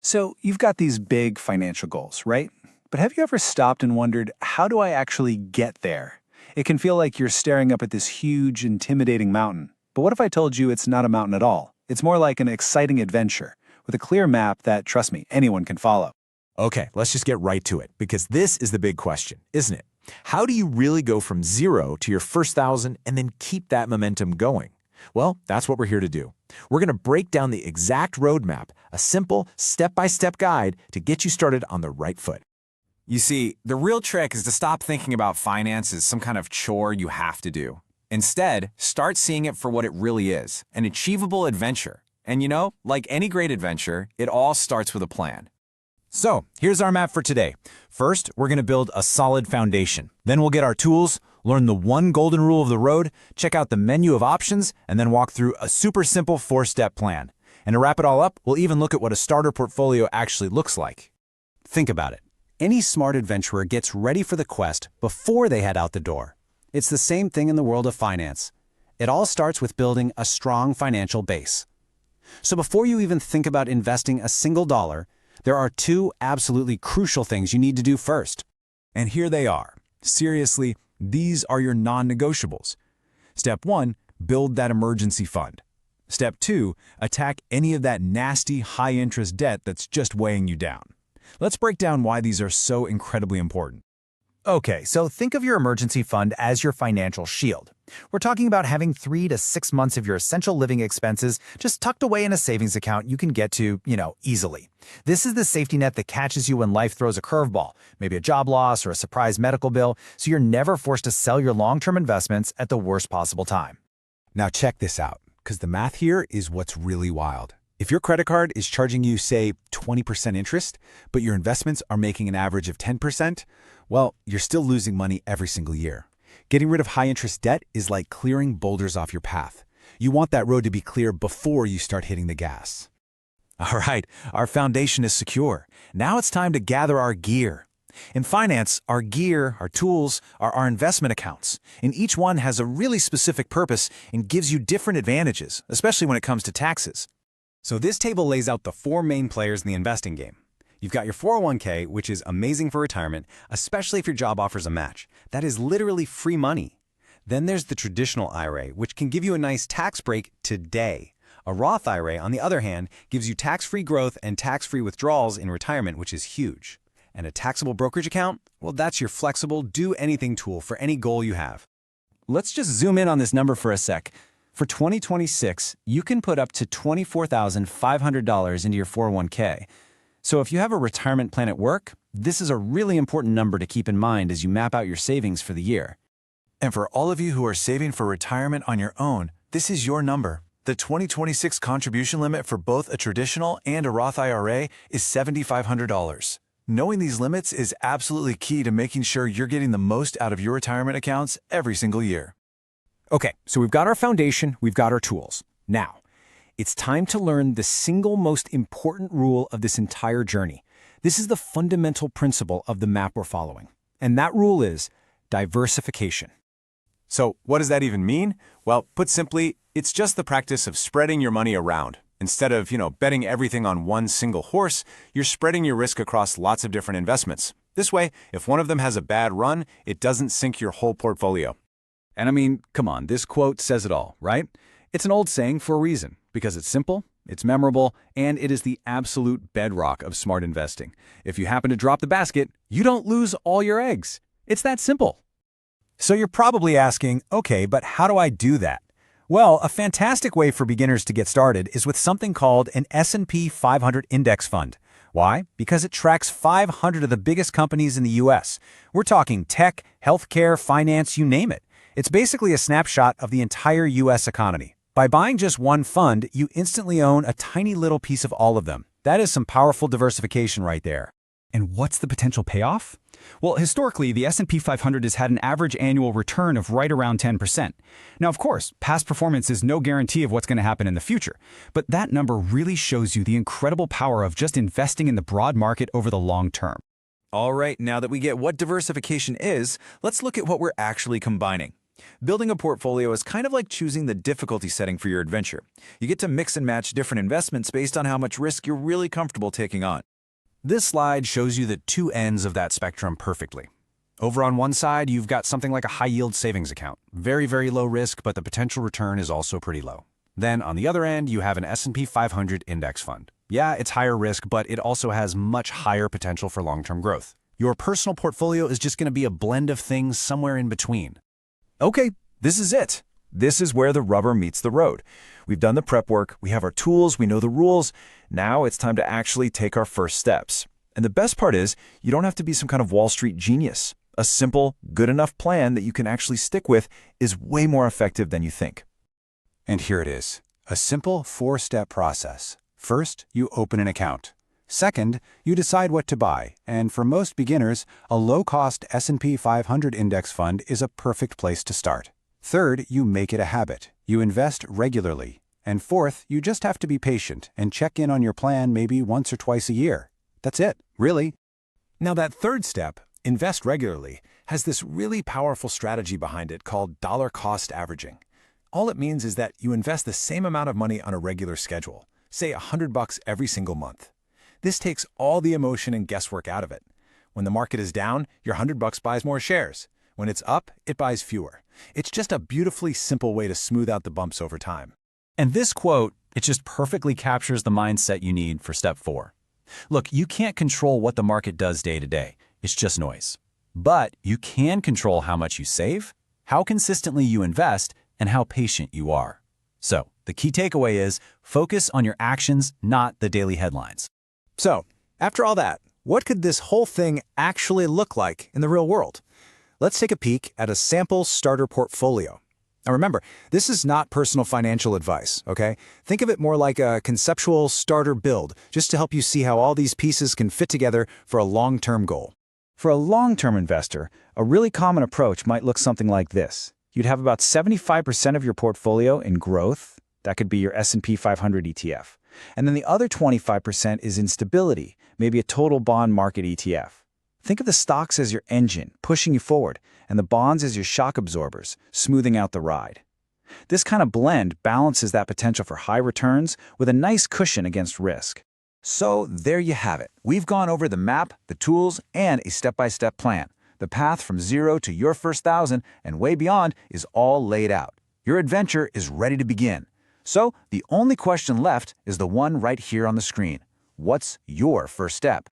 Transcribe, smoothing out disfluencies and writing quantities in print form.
So, you've got these big financial goals, right? But have you ever stopped and wondered, how do I actually get there? It can feel like you're staring up at this huge, intimidating mountain. But what if I told you it's not a mountain at all? It's more like an exciting adventure with a clear map that, trust me, anyone can follow. Okay, let's just get right to it, because this is the big question, isn't it? How do you really go from zero to your first thousand and then keep that momentum going? Well, that's what we're here to do. We're going to break down the exact roadmap, a simple, step-by-step guide to get you started on the right foot. You see, the real trick is to stop thinking about finance as some kind of chore you have to do. Instead, start seeing it for what it really is, an achievable adventure. And like any great adventure, it all starts with a plan. So, here's our map for today. First, we're going to build a solid foundation. Then we'll get our tools, learn the one golden rule of the road, check out the menu of options, and then walk through a super simple 4-step plan. And to wrap it all up, we'll even look at what a starter portfolio actually looks like. Think about it. Any smart adventurer gets ready for the quest before they head out the door. It's the same thing in the world of finance. It all starts with building a strong financial base. So before you even think about investing a single dollar, there are two absolutely crucial things you need to do first. And here they are. Seriously, these are your non-negotiables. Step 1, build that emergency fund. Step 2, attack any of that nasty high-interest debt that's just weighing you down. Let's break down why these are so incredibly important. Okay, so think of your emergency fund as your financial shield. We're talking about having 3 to 6 months of your essential living expenses just tucked away in a savings account you can get to, easily. This is the safety net that catches you when life throws a curveball, maybe a job loss or a surprise medical bill, so you're never forced to sell your long-term investments at the worst possible time. Now check this out, because the math here is what's really wild. If your credit card is charging you, say, 20% interest, but your investments are making an average of 10%, well, you're still losing money every single year. Getting rid of high-interest debt is like clearing boulders off your path. You want that road to be clear before you start hitting the gas. All right, our foundation is secure. Now it's time to gather our gear. In finance, our gear, our tools, are our investment accounts, and each one has a really specific purpose and gives you different advantages, especially when it comes to taxes. So this table lays out the 4 main players in the investing game. You've got your 401k, which is amazing for retirement, especially if your job offers a match. That is literally free money. Then there's the traditional IRA, which can give you a nice tax break today. A Roth IRA, on the other hand, gives you tax-free growth and tax-free withdrawals in retirement, which is huge. And a taxable brokerage account? Well, that's your flexible, do-anything tool for any goal you have. Let's just zoom in on this number for a sec. For 2026, you can put up to $24,500 into your 401k. So if you have a retirement plan at work, this is a really important number to keep in mind as you map out your savings for the year. And for all of you who are saving for retirement on your own, this is your number. The 2026 contribution limit for both a traditional and a Roth IRA is $7,500. Knowing these limits is absolutely key to making sure you're getting the most out of your retirement accounts every single year. Okay, so we've got our foundation, we've got our tools. Now, it's time to learn the single most important rule of this entire journey. This is the fundamental principle of the map we're following. And that rule is diversification. So what does that even mean? Well, put simply, it's just the practice of spreading your money around. Instead of, betting everything on one single horse, you're spreading your risk across lots of different investments. This way, if one of them has a bad run, it doesn't sink your whole portfolio. And I mean, come on, this quote says it all, right? It's an old saying for a reason, because it's simple, it's memorable, and it is the absolute bedrock of smart investing. If you happen to drop the basket, you don't lose all your eggs. It's that simple. So you're probably asking, okay, but how do I do that? Well, a fantastic way for beginners to get started is with something called an S&P 500 index fund. Why? Because it tracks 500 of the biggest companies in the US. We're talking tech, healthcare, finance, you name it. It's basically a snapshot of the entire US economy. By buying just one fund, you instantly own a tiny little piece of all of them. That is some powerful diversification right there. And what's the potential payoff? Well, historically, the S&P 500 has had an average annual return of right around 10%. Now, of course, past performance is no guarantee of what's going to happen in the future, but that number really shows you the incredible power of just investing in the broad market over the long term. All right, now that we get what diversification is, let's look at what we're actually combining. Building a portfolio is kind of like choosing the difficulty setting for your adventure. You get to mix and match different investments based on how much risk you're really comfortable taking on. This slide shows you the two ends of that spectrum perfectly. Over on one side, you've got something like a high-yield savings account. Very, very low risk, but the potential return is also pretty low. Then, on the other end, you have an S&P 500 index fund. Yeah, it's higher risk, but it also has much higher potential for long-term growth. Your personal portfolio is just going to be a blend of things somewhere in between. Okay, this is it. This is where the rubber meets the road. We've done the prep work, we have our tools, we know the rules. Now it's time to actually take our first steps. And the best part is, you don't have to be some kind of Wall Street genius. A simple, good enough plan that you can actually stick with is way more effective than you think. And here it is, a simple 4-step process. First, you open an account. Second, you decide what to buy, and for most beginners, a low-cost S&P 500 index fund is a perfect place to start. Third, you make it a habit. You invest regularly. And fourth, you just have to be patient and check in on your plan maybe once or twice a year. That's it, really. Now that third step, invest regularly, has this really powerful strategy behind it called dollar cost averaging. All it means is that you invest the same amount of money on a regular schedule, say $100 every single month. This takes all the emotion and guesswork out of it. When the market is down, your $100 buys more shares. When it's up, it buys fewer. It's just a beautifully simple way to smooth out the bumps over time. And this quote, it just perfectly captures the mindset you need for step 4. Look, you can't control what the market does day to day. It's just noise. But you can control how much you save, how consistently you invest, and how patient you are. So, the key takeaway is focus on your actions, not the daily headlines. So, after all that, what could this whole thing actually look like in the real world? Let's take a peek at a sample starter portfolio. Now remember, this is not personal financial advice, okay? Think of it more like a conceptual starter build, just to help you see how all these pieces can fit together for a long-term goal. For a long-term investor, a really common approach might look something like this. You'd have about 75% of your portfolio in growth. That could be your S&P 500 ETF. And then the other 25% is in stability, maybe a total bond market ETF. Think of the stocks as your engine, pushing you forward, and the bonds as your shock absorbers, smoothing out the ride. This kind of blend balances that potential for high returns with a nice cushion against risk. So there you have it. We've gone over the map, the tools, and a step-by-step plan. The path from zero to your first 1,000 and way beyond is all laid out. Your adventure is ready to begin. So the only question left is the one right here on the screen. What's your first step?